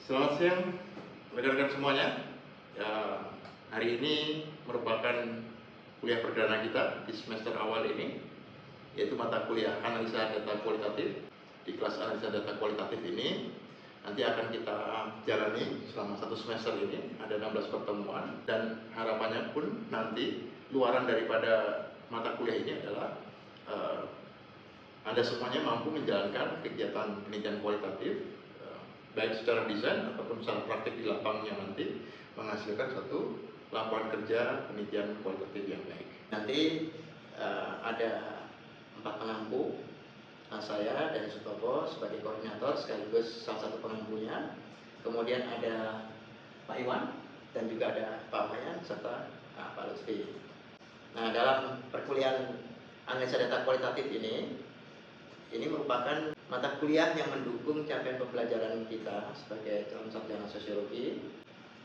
Selamat siang, rekan-rekan semuanya. Ya, hari ini merupakan kuliah perdana kita di semester awal ini, yaitu mata kuliah analisa data kualitatif. Di kelas analisa data kualitatif ini nanti akan kita jalani selama satu semester ini, ada 16 pertemuan, dan harapannya pun nanti luaran daripada mata kuliah ini adalah Anda semuanya mampu menjalankan kegiatan penelitian kualitatif baik secara desain ataupun secara praktik di lapangnya nanti menghasilkan satu laporan kerja penelitian kualitatif yang baik. Nanti ada 4 pengampu, saya dari Sutopo sebagai koordinator sekaligus salah satu pengampunya. Kemudian ada Pak Iwan dan juga ada Pak Mayan serta Pak Lutfi. Nah, dalam perkuliahan analisa data kualitatif ini merupakan mata kuliah yang mendukung capaian pembelajaran kita sebagai calon sarjana sosiologi.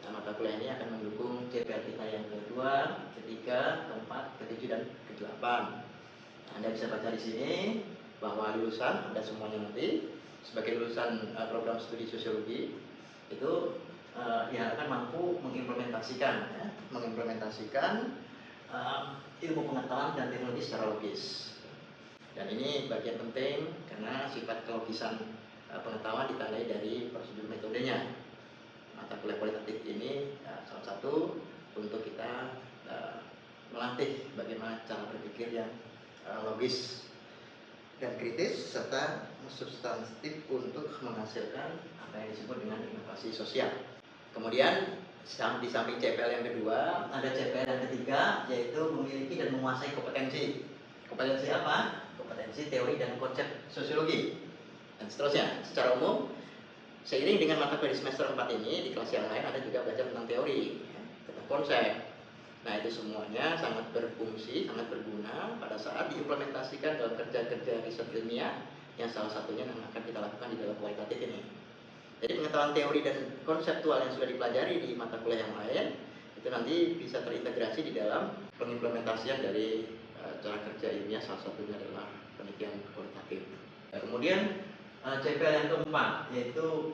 Nah, mata kuliah ini akan mendukung CPL kita yang kedua, ketiga, keempat, ketujuh, dan kedelapan. Nah, Anda bisa baca di sini bahwa lulusan Anda semuanya nanti sebagai lulusan program studi sosiologi itu diharapkan mampu mengimplementasikan ilmu pengetahuan dan teknologi secara logis. Dan ini bagian penting karena sifat kelogisan pengetahuan ditandai dari prosedur metodenya. Mata kuliah kualitatif ini salah satu untuk kita melatih bagaimana cara berpikir yang logis dan kritis serta substantif untuk menghasilkan apa yang disebut dengan inovasi sosial. Kemudian di samping CPL yang kedua, ada CPL yang ketiga, yaitu memiliki dan menguasai kompetensi. Kompetensi apa? Kompetensi teori dan konsep sosiologi dan seterusnya. Secara umum, seiring dengan mata kuliah di semester 4 ini, di kelas yang lain ada juga belajar tentang teori, tentang konsep. Nah, itu semuanya sangat berfungsi, sangat berguna pada saat diimplementasikan dalam kerja-kerja riset ilmiah yang salah satunya yang akan kita lakukan di dalam kualitatif ini. Jadi pengetahuan teori dan konseptual yang sudah dipelajari di mata kuliah yang lain itu nanti bisa terintegrasi di dalam pengimplementasian dari cara kerja ilmiah, salah satunya adalah penelitian kualitatif. Kemudian CPL yang keempat, yaitu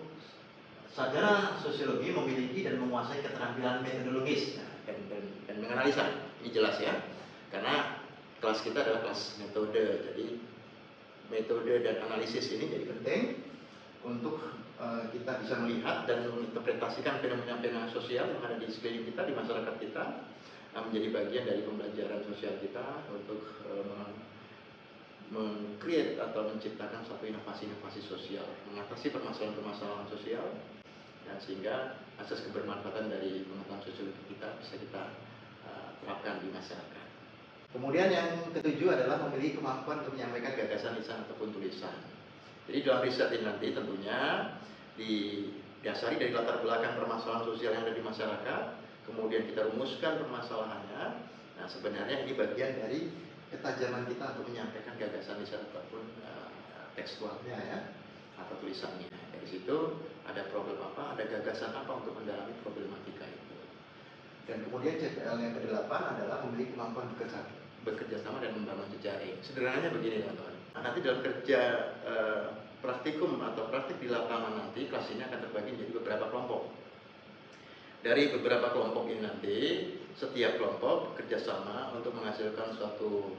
sarjana sosiologi memiliki dan menguasai keterampilan metodologis dan menganalisa. Ini jelas ya, karena kelas kita adalah kelas metode, jadi metode dan analisis ini jadi penting untuk kita bisa melihat dan menginterpretasikan fenomena-fenomena sosial yang ada di sekeliling kita, di masyarakat kita, menjadi bagian dari pembelajaran sosial kita untuk meng-create atau menciptakan satu inovasi-inovasi sosial, mengatasi permasalahan-permasalahan sosial, dan sehingga asas kebermanfaatan dari pengetahuan sosiologi kita bisa kita terapkan di masyarakat. Kemudian yang ketujuh adalah memiliki kemampuan untuk menyampaikan gagasan lisan ataupun tulisan. Jadi dalam riset ini nanti tentunya didasari dari latar belakang permasalahan sosial yang ada di masyarakat, kemudian kita rumuskan permasalahannya. Nah, sebenarnya ini bagian dari ketajaman kita untuk menyampaikan gagasan lisan ataupun tekstualnya ya, atau tulisannya. Dari situ ada problem apa, ada gagasan apa untuk mendalami problematika itu. Dan kemudian CPL yang ke-8 adalah memiliki kemampuan bekerja sama dan membangun jejaring. Sederhananya begini teman-teman. Nanti dalam kerja praktikum atau praktik di lapangan nanti kelas ini akan terbagi menjadi beberapa kelompok. Dari beberapa kelompok ini nanti setiap kelompok bekerja sama untuk menghasilkan suatu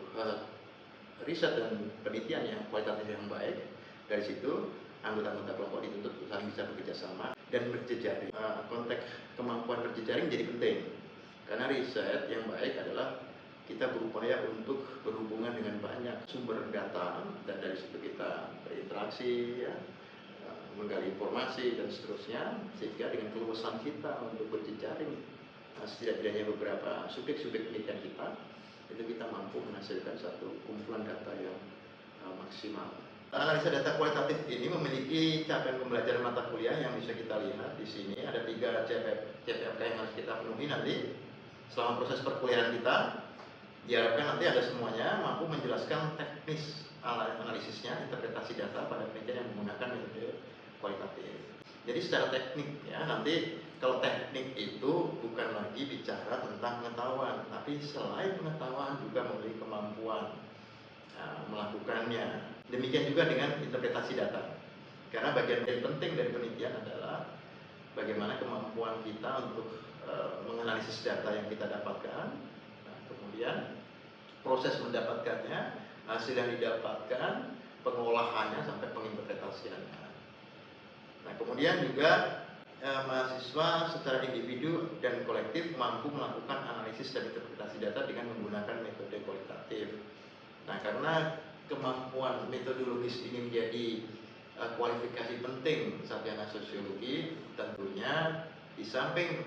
riset dan penelitian yang kualitatif yang baik. Dari situ anggota-anggota kelompok dituntut saling bisa bekerja sama dan berjejaring. Konteks kemampuan berjejaring jadi penting karena riset yang baik adalah kita berupaya untuk berhubungan dengan banyak sumber data dan dari situ kita berinteraksi ya, menggali informasi dan seterusnya, sehingga dengan keluasan kita untuk berjejaring setidaknya beberapa subjek-subjek penelitian kita, itu kita mampu menghasilkan satu kumpulan data yang maksimal. Analisa data kualitatif ini memiliki capaian pembelajaran mata kuliah yang bisa kita lihat di sini. Ada 3 CPLK yang harus kita penuhi nanti selama proses perkuliahan kita. Diharapkan nanti ada semuanya mampu menjelaskan teknis analisisnya, interpretasi data pada penelitian yang menggunakan metode kualitatif. Jadi secara teknik ya, nanti kalau teknik itu bukan lagi bicara tentang pengetahuan, tapi selain pengetahuan juga memiliki kemampuan melakukannya. Demikian juga dengan interpretasi data. Karena bagian yang penting dari penelitian adalah bagaimana kemampuan kita untuk menganalisis data yang kita dapatkan, nah, kemudian proses mendapatkannya, hasil yang didapatkan, pengolahannya sampai penginterpretasiannya. Nah, kemudian juga mahasiswa secara individu dan kolektif mampu melakukan analisis dan interpretasi data dengan menggunakan metode kualitatif. Nah, karena kemampuan metodologis ini menjadi kualifikasi penting sarjana sosiologi, tentunya di samping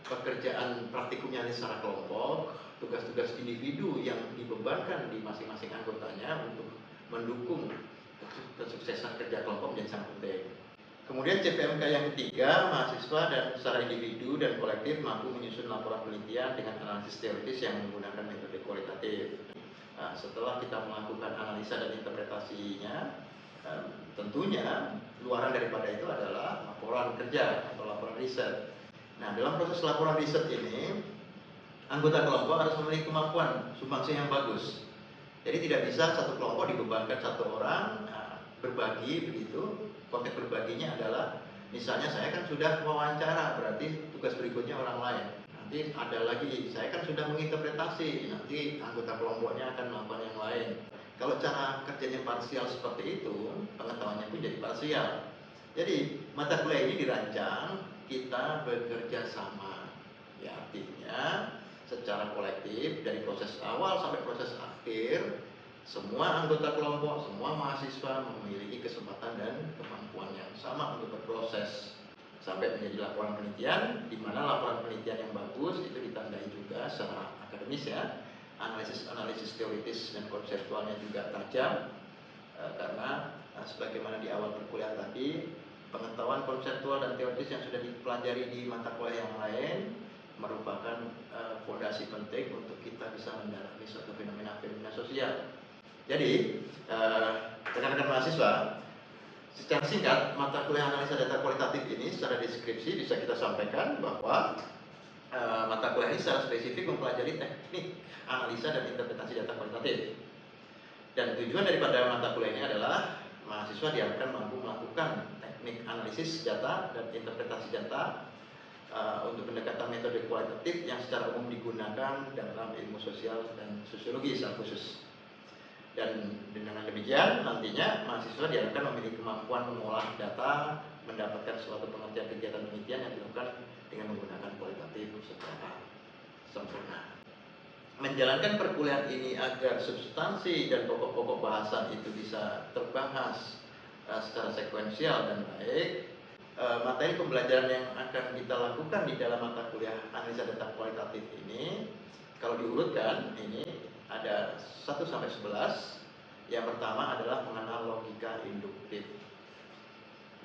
pekerjaan praktikumnya secara kelompok, tugas-tugas individu yang dibebankan di masing-masing anggotanya untuk mendukung kesuksesan kerja kelompok menjadi sangat penting. Kemudian CPMK yang ketiga, mahasiswa dan secara individu dan kolektif mampu menyusun laporan penelitian dengan analisis teoritis yang menggunakan metode kualitatif. Nah, setelah kita melakukan analisa dan interpretasinya, tentunya luaran daripada itu adalah laporan kerja atau laporan riset. Nah, dalam proses laporan riset ini, anggota kelompok harus memiliki kemampuan sumbangsi yang bagus. Jadi tidak bisa satu kelompok dibebankan satu orang berbagi begitu. Konteks berbaginya adalah misalnya saya kan sudah wawancara, berarti tugas berikutnya orang lain. Nanti ada lagi, saya kan sudah menginterpretasi, nanti anggota kelompoknya akan melakukan yang lain. Kalau cara kerjanya parsial seperti itu, pengetahuannya pun jadi parsial. Jadi mata kuliah ini dirancang kita bekerja sama. Ya, artinya secara kolektif dari proses awal sampai proses akhir, semua anggota kelompok, semua mahasiswa memiliki kesempatan dan kemampuan yang sama untuk berproses sampai menjadi laporan penelitian, di mana laporan penelitian yang bagus itu ditandai juga secara akademis ya, analisis teoritis dan konseptualnya juga tajam, karena sebagaimana di awal perkuliahan tadi, pengetahuan konseptual dan teoritis yang sudah dipelajari di mata kuliah yang lain merupakan fondasi penting untuk kita bisa mendalami suatu fenomena-fenomena sosial. Jadi, rekan-rekan mahasiswa, secara singkat, mata kuliah analisa data kualitatif ini secara deskripsi bisa kita sampaikan bahwa mata kuliah ini secara spesifik mempelajari teknik analisa dan interpretasi data kualitatif. Dan tujuan daripada mata kuliah ini adalah mahasiswa diharapkan mampu melakukan teknik analisis data dan interpretasi data untuk pendekatan metode kualitatif yang secara umum digunakan dalam ilmu sosial dan sosiologi secara khusus. Dan dengan demikian nantinya mahasiswa diharapkan memiliki kemampuan mengolah data, mendapatkan suatu pengertian kegiatan penelitian yang dilakukan dengan menggunakan kualitatif secara sempurna. Menjalankan perkuliahan ini agar substansi dan pokok-pokok bahasan itu bisa terbahas secara sekuensial dan baik, materi pembelajaran yang akan kita lakukan di dalam mata kuliah analisa data kualitatif ini, kalau diurutkan ini ada 1-11. Yang pertama adalah mengenal logika induktif.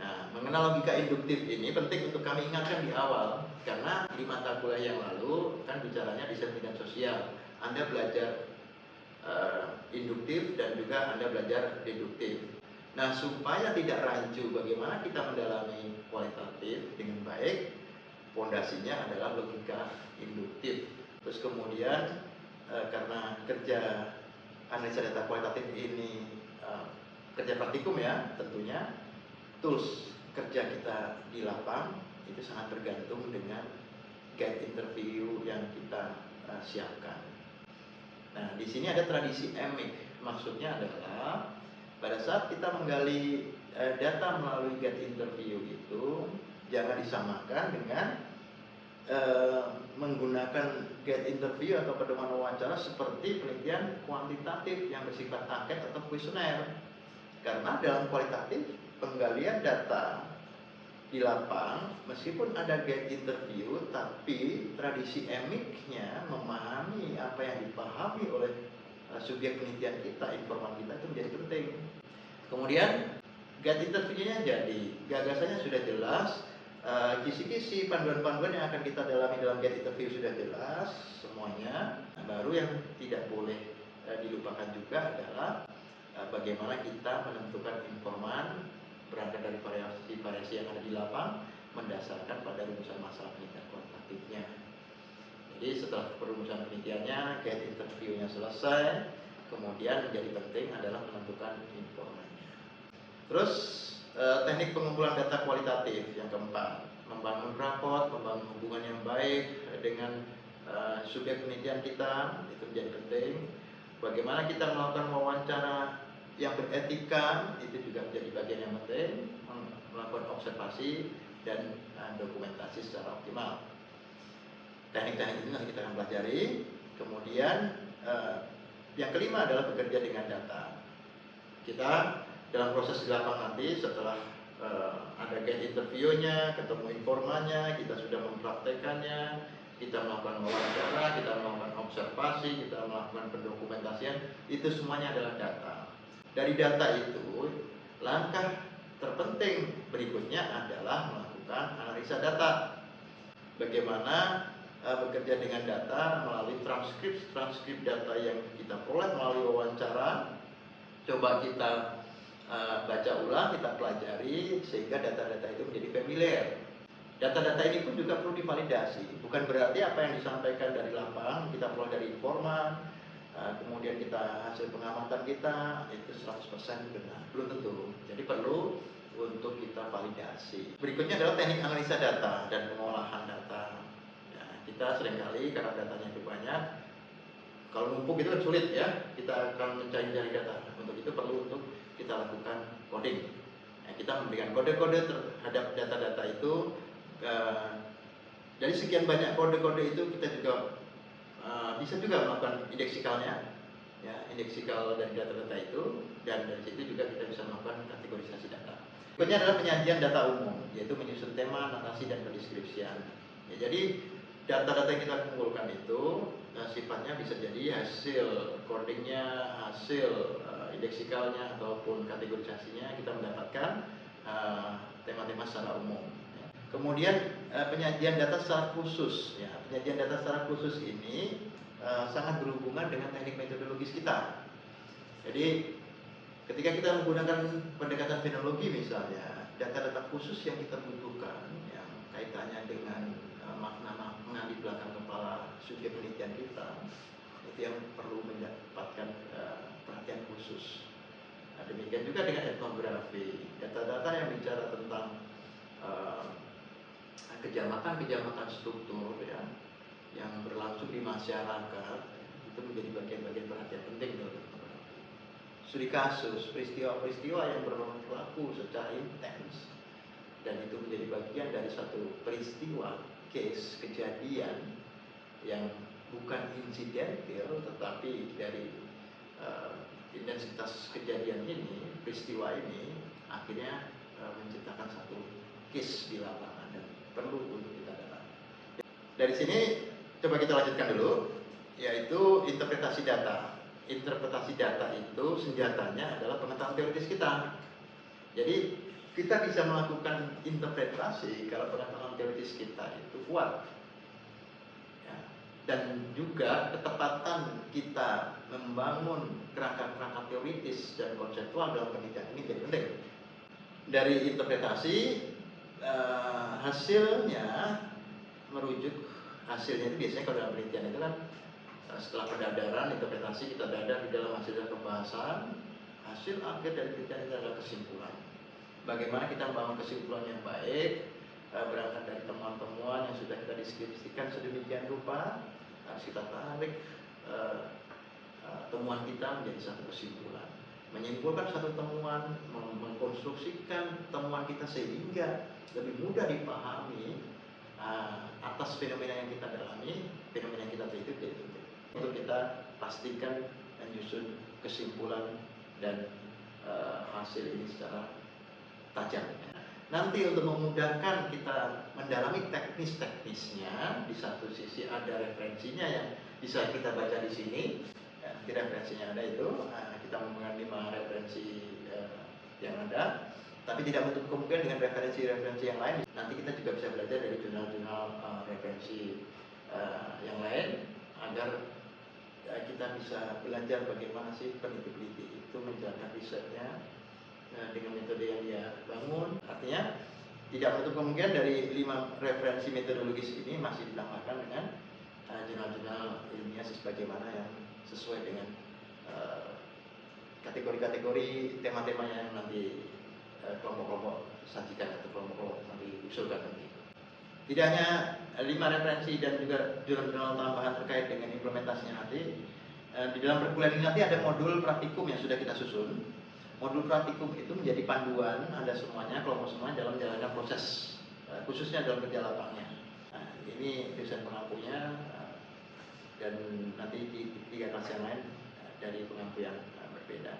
Nah, mengenal logika induktif ini penting untuk kami ingatkan di awal, karena di mata kuliah yang lalu kan bicaranya desain dan sosial. Anda belajar induktif dan juga Anda belajar deduktif. Nah, supaya tidak rancu bagaimana kita mendalami kualitatif dengan baik, fondasinya adalah logika induktif. Terus kemudian karena kerja analisa data kualitatif ini kerja praktikum ya, tentunya tools kerja kita di lapang itu sangat bergantung dengan guide interview yang kita siapkan. Nah, di sini ada tradisi EMIC, maksudnya adalah pada saat kita menggali data melalui guide interview itu jangan disamakan dengan menggunakan guide interview atau pedoman wawancara seperti penelitian kuantitatif yang bersifat angket atau kuesioner. Karena dalam kualitatif penggalian data di lapang, meskipun ada guide interview, tapi tradisi EMIC-nya memahami apa yang dipahami oleh subjek penelitian kita, informan kita itu menjadi penting. Kemudian guide interview-nya jadi gagasannya sudah jelas, kisi-kisi panduan-panduan yang akan kita dalami dalam guide interview sudah jelas semuanya. Nah, baru yang tidak boleh dilupakan juga adalah bagaimana kita menentukan informan berangkat dari variasi yang ada di lapang mendasarkan pada rumusan masalah penelitian kuantitatifnya. Jadi setelah perumusan penelitiannya, guide interviewnya selesai, kemudian menjadi penting adalah menentukan informannya. Terus teknik pengumpulan data kualitatif. Yang keempat, membangun raport, membangun hubungan yang baik dengan subjek penelitian kita, itu menjadi penting. Bagaimana kita melakukan wawancara yang beretika, itu juga menjadi bagian yang penting. Melakukan observasi dan dokumentasi secara optimal. Teknik-teknik itu nanti kita akan pelajari. Kemudian yang kelima adalah bekerja dengan data. Kita dalam proses di lapangan nanti setelah ada gate interviewnya, ketemu informannya, kita sudah mempraktekannya, kita melakukan wawancara, kita melakukan observasi, kita melakukan pendokumentasian, itu semuanya adalah data. Dari data itu, langkah terpenting berikutnya adalah melakukan analisa data. Bagaimana bekerja dengan data melalui transkrip data yang kita peroleh melalui wawancara, coba kita baca ulang, kita pelajari sehingga data-data itu menjadi familiar. Data-data ini pun juga perlu divalidasi. Bukan berarti apa yang disampaikan dari lapangan kita peroleh dari informan, kemudian kita hasil pengamatan kita itu 100% benar. Belum tentu. Jadi perlu untuk kita validasi. Berikutnya adalah teknik analisa data dan pengolahan data. Ya, kita seringkali karena datanya itu banyak, kalau numpuk itu kan sulit ya, kita akan mencari data. Untuk itu perlu untuk kita lakukan coding. Nah, kita memberikan kode-kode terhadap data-data itu. Dari sekian banyak kode-kode itu kita juga bisa juga melakukan indeksikalnya, ya, indeksikal dari data-data itu, dan dari situ juga kita bisa melakukan kategorisasi data. Berikutnya adalah penyajian data umum, yaitu menyusun tema, narasi, dan pendeskripsian. Ya, jadi data-data yang kita kumpulkan itu sifatnya bisa jadi hasil codingnya, hasil indeksikalnya ataupun kategorisasinya kita mendapatkan tema-tema secara umum. Ya. Kemudian penyajian data secara khusus. Ya, penyajian data secara khusus ini sangat berhubungan dengan teknik metodologis kita. Jadi ketika kita menggunakan pendekatan fenologi misalnya, data-data khusus yang kita butuhkan yang kaitannya dengan makna-makna di belakang kepala subjek penelitian kita, itu yang perlu mendapatkan perhatian khusus. Nah, demikian juga dengan etnografi, data-data yang bicara tentang kejamatan struktur ya, yang berlangsung di masyarakat, itu menjadi bagian-bagian perhatian penting dalam etnografi. Studi kasus, peristiwa-peristiwa yang berlaku secara intens, dan itu menjadi bagian dari satu peristiwa, case, kejadian yang bukan insidental, tetapi dari intensitas kejadian ini, peristiwa ini akhirnya menciptakan satu case di lapangan dan perlu untuk kita dalam. Dari sini coba kita lanjutkan dulu, yaitu interpretasi data. Interpretasi data itu senjatanya adalah pengetahuan teoritis kita. Jadi kita bisa melakukan interpretasi kalau pengetahuan teoritis kita itu kuat. Ya. Dan juga ketepatan kita membangun kerangka-kerangka teoritis dan konseptual dalam penelitian ini jadi penting. Dari interpretasi hasilnya merujuk, hasilnya itu biasanya kalau dalam penelitian itu kan setelah pendadaran, interpretasi kita dadar di dalam hasil pembahasan, hasil akhir dari penelitian itu adalah kesimpulan. Bagaimana kita membangun kesimpulan yang baik, berangkat dari temuan-temuan yang sudah kita deskripsikan sedemikian rupa, harus kita tarik temuan kita menjadi satu kesimpulan. Menyimpulkan satu temuan, mengkonstruksikan temuan kita sehingga lebih mudah dipahami atas fenomena yang kita dalami, fenomena yang kita teliti jadi penting. Untuk kita pastikan menyusun kesimpulan dan hasil ini secara tajam. Nanti untuk memudahkan kita mendalami teknis-teknisnya, di satu sisi ada referensinya yang bisa kita baca di sini. Ya, nanti referensinya ada itu, kita memahami 5 referensi yang ada. Tapi tidak menutup kemungkinan dengan referensi-referensi yang lain. Nanti kita juga bisa belajar dari jurnal-jurnal referensi yang lain agar kita bisa belajar bagaimana sih peneliti-peneliti itu menjalankan risetnya dengan metode yang dia bangun. Artinya tidak menutup kemungkinan dari 5 referensi metodologis ini masih ditambahkan dengan jurnal-jurnal ilmiah sebagaimana yang sesuai dengan kategori-kategori tema-tema yang nanti kelompok-kelompok diusulkan nanti. Tidak hanya 5 referensi dan juga jurnal tambahan terkait dengan implementasinya nanti. Di dalam perkuliahan ini nanti ada modul praktikum yang sudah kita susun. Modul praktikum itu menjadi panduan Anda semuanya, kelompok semua dalam menjalankan proses, khususnya dalam kerja lapangnya. Nah, ini dosen pengampunya dan nanti di 3 kelas yang lain dari pengampu yang berbeda.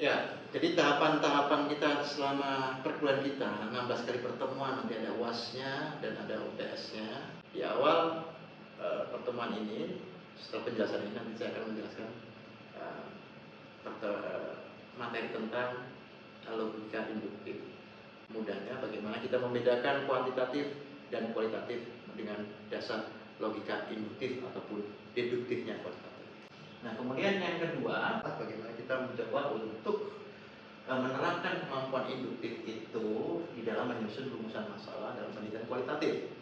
Ya, jadi tahapan-tahapan kita selama perkuliahan kita, 16 kali pertemuan, nanti ada UAS-nya dan ada UTS-nya. Di awal pertemuan ini, setelah penjelasan ini nanti saya akan menjelaskan materi tentang logika induktif. Mudahnya bagaimana kita membedakan kuantitatif dan kualitatif dengan dasar logika induktif ataupun deduktifnya kualitatif. Nah, kemudian yang kedua, bagaimana kita mencoba untuk menerapkan kemampuan induktif itu di dalam menyusun rumusan masalah dalam penelitian kualitatif.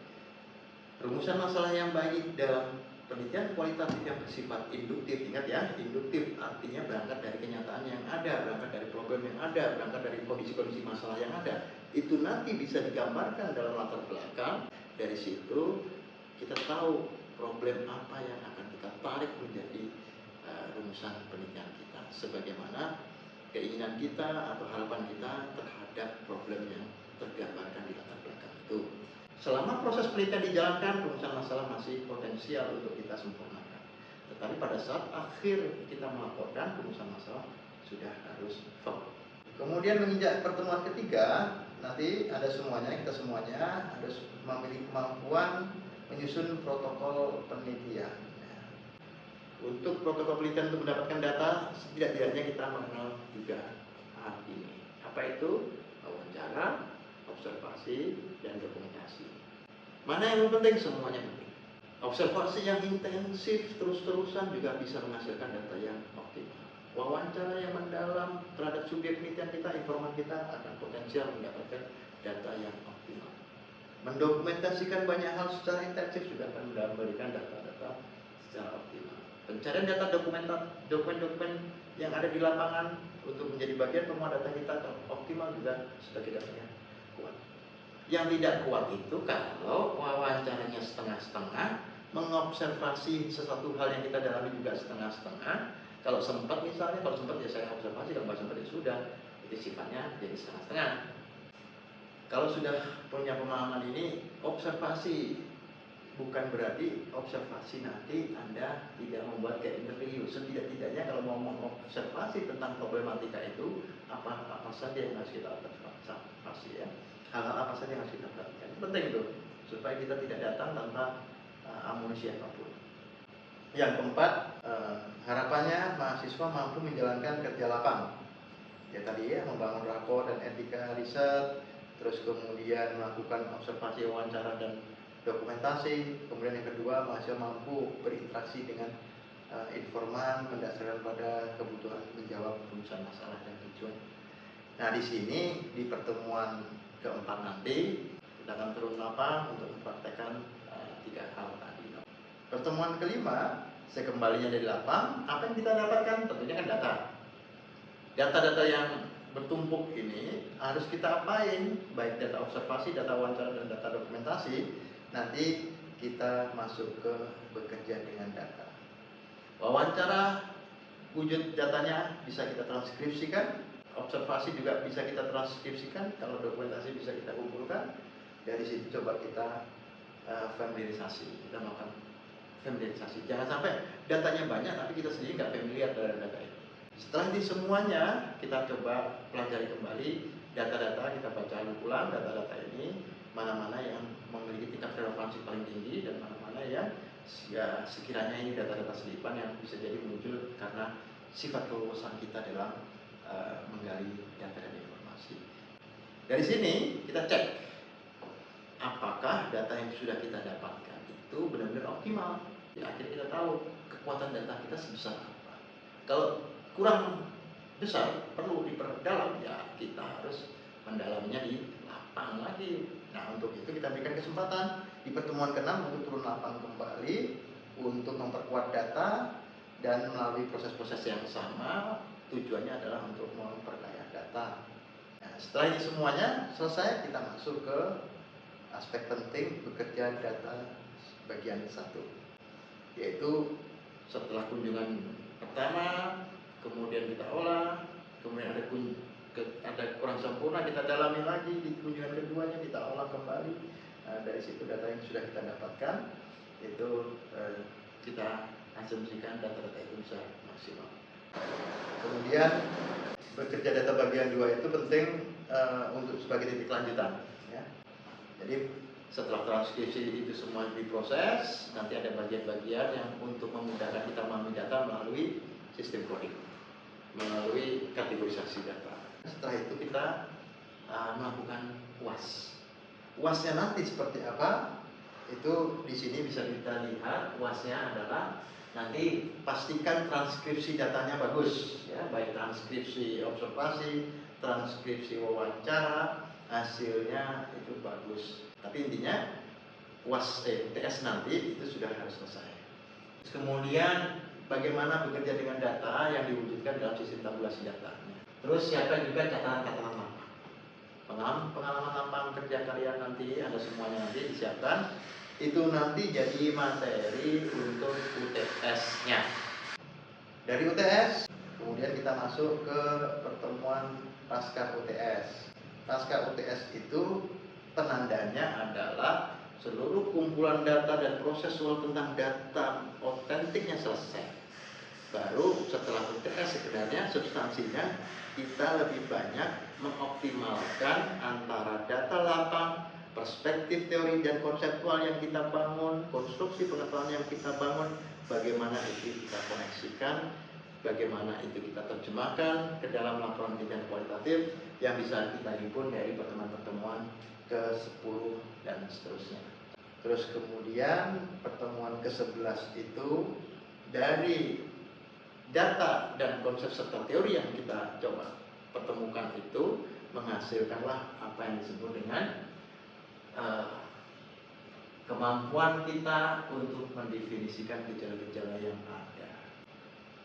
Rumusan masalah yang baik dalam penelitian kualitatif yang bersifat induktif, ingat ya, induktif artinya berangkat dari kenyataan yang ada, berangkat dari problem yang ada, berangkat dari kondisi-kondisi masalah yang ada. Itu nanti bisa digambarkan dalam latar belakang. Dari situ kita tahu problem apa yang akan kita tarik menjadi rumusan penelitian kita, sebagaimana keinginan kita atau harapan kita terhadap problem yang tergambarkan di latar belakang itu. Selama proses penelitian dijalankan, rumusan masalah masih potensial untuk kita sempurnakan. Tetapi pada saat akhir kita melaporkan, rumusan masalah sudah harus firm. Kemudian menginjak pertemuan ketiga, nanti ada semuanya, kita semuanya harus memiliki kemampuan menyusun protokol penelitian. Untuk protokol penelitian untuk mendapatkan data, setidak-tidaknya kita mengenal 3 hal ini. Apa itu? Wawancara, observasi, dan dokumentasi. Mana yang penting? Semuanya penting. Observasi yang intensif terus-terusan juga bisa menghasilkan data yang optimal. Wawancara yang mendalam terhadap subjek penelitian kita, informan kita akan potensial mendapatkan data yang optimal. Mendokumentasikan banyak hal secara intensif juga akan memberikan data-data secara optimal. Pencarian data dokumen-dokumen yang ada di lapangan untuk menjadi bagian penguat data kita optimal juga sebagai datanya kuat. Yang tidak kuat itu kalau wawancaranya setengah-setengah, mengobservasi sesuatu hal yang kita dalami juga setengah-setengah. Kalau sempat misalnya, kalau sempat ya saya observasi, kalau nggak sempat ya sudah, itu sifatnya jadi setengah-setengah. Kalau sudah punya pemahaman ini, observasi bukan berarti observasi nanti Anda tidak membuat kayak interview. Setidak-tidaknya kalau mau mengobservasi tentang problematika itu, apa saja yang harus kita observasi ya. Hal-hal apa saja yang harus kita perhatikan. Itu penting itu, supaya kita tidak datang tanpa amunisi apapun. Yang keempat, harapannya mahasiswa mampu menjalankan kerja lapang. Ya tadi ya, membangun rapor dan etika riset, terus kemudian melakukan observasi, wawancara, dan dokumentasi. Kemudian yang kedua, mahasiswa mampu berinteraksi dengan informan berdasarkan pada kebutuhan menjawab rumusan masalah dan tujuan. Nah, di sini di pertemuan keempat nanti kita akan turun lapang untuk mempraktekkan 3 hal tadi. Pertemuan kelima, sekembalinya dari lapang, apa yang kita dapatkan? Tentunya kan data. Data-data yang bertumpuk ini harus kita apain, baik data observasi, data wawancara, dan data dokumentasi. Nanti kita masuk ke bekerja dengan data. Wawancara, wujud datanya bisa kita transkripsikan, observasi juga bisa kita transkripsikan, kalau dokumentasi bisa kita kumpulkan. Dari situ coba kita familiarisasi, kita melakukan familiarisasi. Jangan sampai datanya banyak tapi kita sendiri nggak familiar dengan data itu. Setelah ini semuanya kita coba pelajari kembali data-data, kita baca ulang data-data ini, mana-mana yang memiliki tingkat relevansi paling tinggi dan mana-mana yang ya sekiranya ini data-data selipan yang bisa jadi muncul karena sifat keluasan kita dalam menggali data dan informasi. Dari sini kita cek apakah data yang sudah kita dapatkan itu benar-benar optimal. Ya, akhirnya kita tahu kekuatan data kita sebesar apa. Kalau kurang besar, perlu diperdalam, ya kita harus mendalaminya di lapang lagi. Nah, untuk itu kita berikan kesempatan di pertemuan ke-6 untuk turun lapang kembali untuk memperkuat data dan melalui proses-proses yang sama. Tujuannya adalah untuk memperkaya data. Nah, Setelah ini semuanya selesai, kita masuk ke aspek penting bekerja data bagian satu, yaitu setelah kunjungan pertama, kemudian kita olah, kemudian ada kurang sempurna, kita dalami lagi di kunjungan keduanya, kita olah kembali. Dari situ data yang sudah kita dapatkan itu kita asumsikan data-data itu bisa maksimal. Kemudian bekerja data bagian 2 itu penting untuk sebagai titik lanjutan, ya. Jadi setelah transkripsi itu semua diproses, nanti ada bagian-bagian yang untuk memudahkan kita memahami data melalui sistem coding, melalui kategorisasi data. Setelah itu kita melakukan UAS. UASnya nanti seperti apa? Itu di sini bisa kita lihat. UASnya adalah nanti pastikan transkripsi datanya bagus, ya, baik transkripsi observasi, transkripsi wawancara, hasilnya itu bagus. Tapi intinya UAS UTS nanti itu sudah harus selesai. Kemudian bagaimana bekerja dengan data yang diwujudkan dalam sistem tabulasi datanya. Terus siapkan juga catatan-catatan lampang. Pengalaman lampang kerja kalian nanti ada semuanya, nanti disiapkan. Itu nanti jadi materi untuk UTS-nya. Dari UTS, kemudian kita masuk ke pertemuan pasca UTS. Pasca UTS itu penandanya adalah seluruh kumpulan data dan proses soal tentang data otentiknya selesai. Baru setelah UTS sebenarnya substansinya kita lebih banyak mengoptimalkan antara data lapang, perspektif teori dan konseptual yang kita bangun, konstruksi pengetahuan yang kita bangun, bagaimana itu kita koneksikan, bagaimana itu kita terjemahkan ke dalam laporan tindakan kualitatif yang bisa kita himpun dari pertemuan-pertemuan ke-10 dan seterusnya. Terus kemudian pertemuan ke-11 itu dari data dan konsep serta teori yang kita coba pertemukan itu menghasilkanlah apa yang disebut dengan kemampuan kita untuk mendefinisikan gejala-gejala yang ada.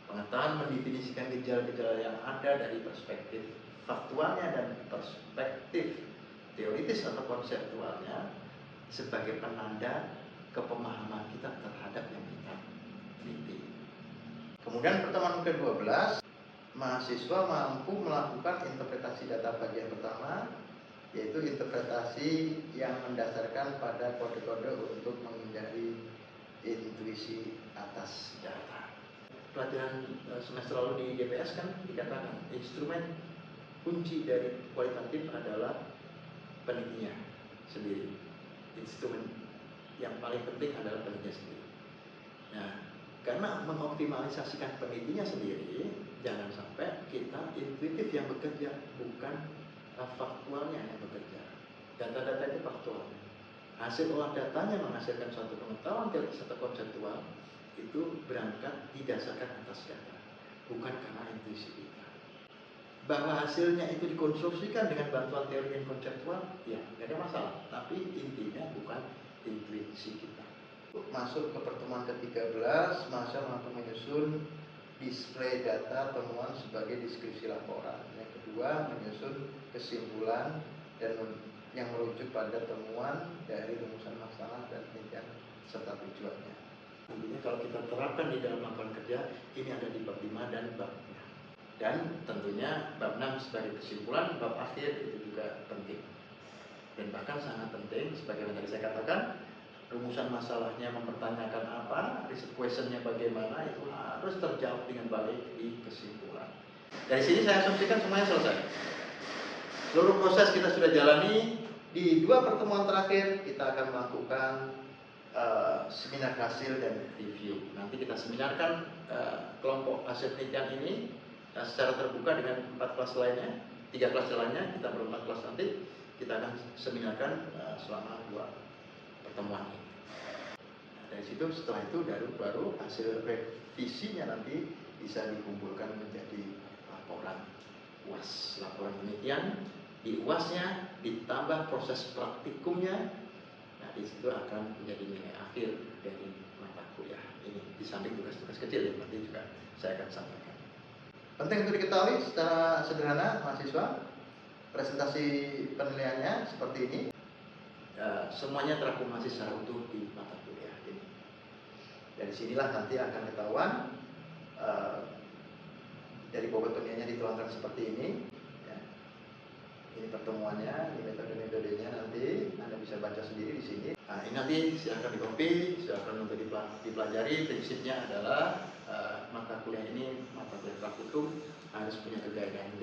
Pengetahuan mendefinisikan gejala-gejala yang ada dari perspektif faktualnya dan perspektif teoritis atau konseptualnya sebagai penanda kepemahaman kita terhadap yang kita teliti. Kemudian pertemuan ke-12, mahasiswa mampu melakukan interpretasi data bagian pertama, yaitu interpretasi yang mendasarkan pada kode-kode untuk menghindari intuisi atas data. Pelajaran semester lalu di DPS kan dikatakan instrumen kunci dari kualitatif adalah penelitinya sendiri. Instrumen yang paling penting adalah penelitinya sendiri. Nah, karena mengoptimalisasikan penelitinya sendiri, jangan sampai kita intuitif yang bekerja, bukan faktualnya yang bekerja. Data-data itu faktualnya. Hasil olah datanya menghasilkan suatu pengetahuan teori atau konseptual itu berangkat didasarkan atas data, bukan karena intuisi kita. Bahwa hasilnya itu dikonstruksikan dengan bantuan teori dan konseptual, ya tidak ada masalah. Tapi intinya bukan intuisi kita. Masuk ke pertemuan ke-13, mahasiswa mampu menyusun display data temuan sebagai deskripsi laporan. Yang kedua, menyusun kesimpulan dan yang merujuk pada temuan dari rumusan masalah dan tindakan serta tujuannya. Intinya kalau kita terapkan di dalam laporan kerja, ini ada di bab 5 dan bab 6. Dan tentunya bab 6 sebagai kesimpulan, bab akhir itu juga penting. Dan bahkan sangat penting, sebagaimana tadi saya katakan, rumusan masalahnya mempertanyakan apa, riset questionnya bagaimana, itu harus terjawab dengan baik di kesimpulan. Dari sini saya asumsikan semuanya selesai. Seluruh proses kita sudah jalani. Di 2 pertemuan terakhir kita akan melakukan seminar hasil dan review. Nanti kita seminarkan kelompok hasil penelitian ini secara terbuka dengan 4 kelas lainnya, 3 kelas lainnya, kita ber-4 kelas nanti kita akan seminarkan selama 2 pertemuan ini. Nah, dari situ setelah itu baru hasil revisinya nanti bisa dikumpulkan menjadi laporan UAS, laporan penelitian. Di UASnya ditambah proses praktikumnya, nah di situ akan menjadi nilai akhir dari mata kuliah ini. Di samping tugas-tugas kecil yang nanti juga saya akan sampaikan. Penting untuk diketahui secara sederhana mahasiswa, presentasi penilaiannya seperti ini. Semuanya terakumulasi secara utuh di mata kuliah ini. Dari sinilah nanti akan ketahuan dari bobot penilaiannya dituangkan seperti ini. Ya. Ini pertemuannya, ini metode-metodenya nanti Anda bisa baca sendiri di sini. Nah, ini nanti silakan di-copy, silakan untuk dipelajari. Prinsipnya adalah mata kuliah ini, mata kuliah prakutum harus punya kegagalan.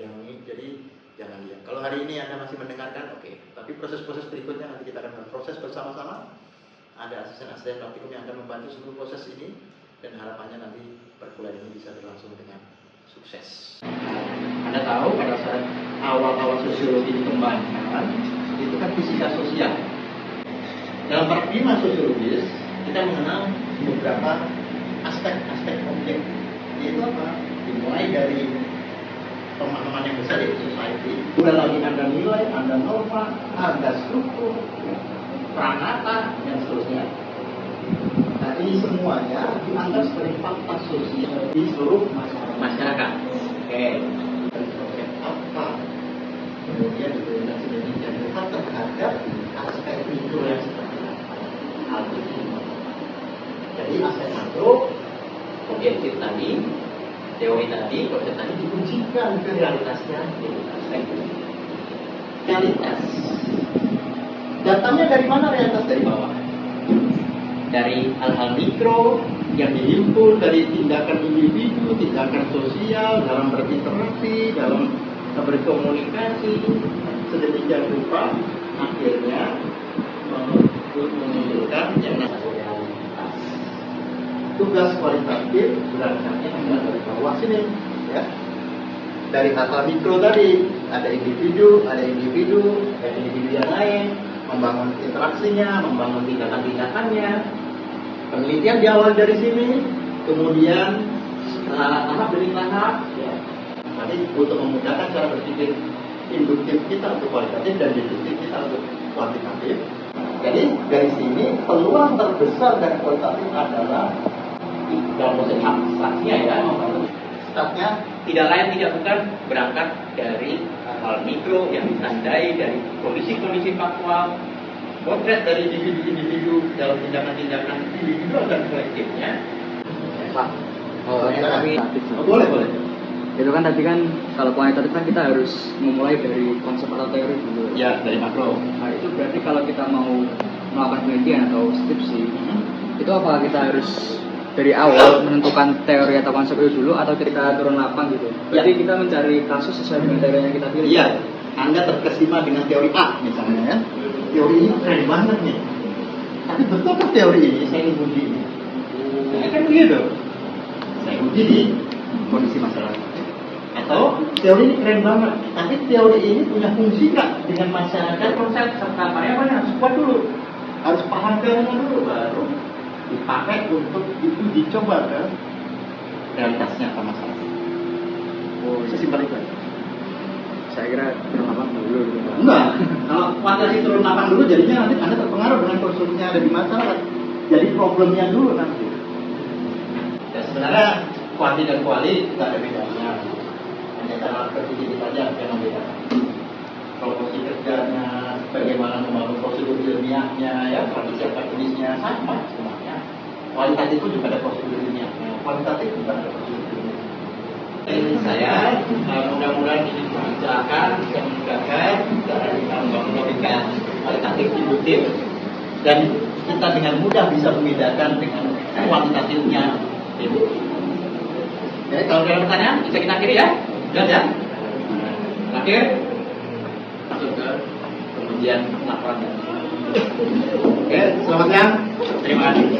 Jadi jangan diam. Kalau hari ini Anda masih mendengarkan, oke. Tapi proses-proses berikutnya nanti kita akan berproses bersama-sama. Ada asisten-asisten praktikum yang akan membantu seluruh proses ini, dan harapannya nanti perkuliahan ini bisa berlangsung dengan sukses. Anda tahu pada saat awal-awal sosiologi dikembangkan, itu kan fisika sosial. Dalam paradigma sosiologis, kita mengenal beberapa aspek-aspek objek. Yaitu apa? Dimulai dari pemahaman yang besar yaitu society. Kemudian lagi ada nilai, ada norma, ada struktur, pranata, dan seterusnya. Nah, ini semuanya dianggap sebagai fakta sosial di seluruh masyarakat. Oke. Objek apa? Kemudian diberikan sedemikian rupa terhadap aspek mikro yang seperti hal ini. Jadi aspek makro, objektif tadi, teori tadi, konsep tadi diujikan ke realitasnya di aspek realitas. Datangnya dari mana realitas? Dari bawah. Dari hal-hal mikro yang dihimpun dari tindakan individu, tindakan sosial dalam berinteraksi, dalam berkomunikasi, sedemikian rupa akhirnya menunjukkan yang namanya realitas. Tugas kualitatif berangkatnya adalah dari bawah sini, ya. Dari hal-hal mikro tadi, ada individu yang lain, membangun interaksinya, membangun tindakan-tindakannya. Penelitian diawali dari sini, kemudian tahap demi tahap, ya. Tadi untuk memudahkan cara berpikir induktif kita untuk kualitatif dan deduktif kita untuk kuantitatif. Jadi dari sini peluang terbesar dari kualitatif adalah dalam proses abstraksinya, ya. Startnya tidak lain tidak bukan berangkat dari hal mikro yang ditandai dari kondisi-kondisi faktual, potret dari individu-individu dalam tindakan-tindakan individual dan kolektifnya. Pak, tapi boleh. itu kan tadi kan kalau kuantitatif kan kita harus memulai dari konsep atau teori dulu. Ya, dari makro. Nah itu berarti kalau kita mau melakukan penelitian atau skripsi, itu apakah kita harus dari awal menentukan teori atau konsep itu dulu atau kita turun lapang gitu? Jadi kita mencari kasus sesuai dengan teori yang kita pilih. Iya, Anda terkesima dengan teori A misalnya, ya. Teori ini keren banget nih. Tapi betulkah teori ini saya uji ini? Nah, kan begitu. Saya uji di kondisi masyarakat. Atau teori ini keren banget, tapi teori ini punya fungsi nggak dengan masyarakat? Konsep serta variabelnya harus kuat dulu, harus paham teorinya dulu, baru dipakai untuk itu dicoba ke realitasnya ke masyarakat. Oh, Sesimpel itu. saya kira turun lapang dulu. Enggak, kalau kuantitatif turun lapang dulu jadinya nanti Anda terpengaruh dengan konstruksinya ada di masyarakat. Jadi problemnya dulu nanti. Ya sebenarnya kuanti dan kuali tidak ada bedanya. Hanya cara berpikir saja yang membedakan. Kalau posisi kerjanya, bagaimana membangun prosedur ilmiahnya, ya tradisi akademisnya sama sebenarnya. Kualitatif pun juga ada prosedur ilmiahnya. Kualitatif juga ada prosedur ilmiahnya. Ini saya mudah-mudahan ini mencerahkan, bisa memudahkan cara kita membangun logika kualitatif induktif dan kita dengan mudah bisa membedakan dengan kuantitatifnya. Jadi kalau ada pertanyaan bisa kita akhiri ya, jelas ya. Terakhir masuk ke pengujian laporan. Oke, selamat siang. Terima kasih.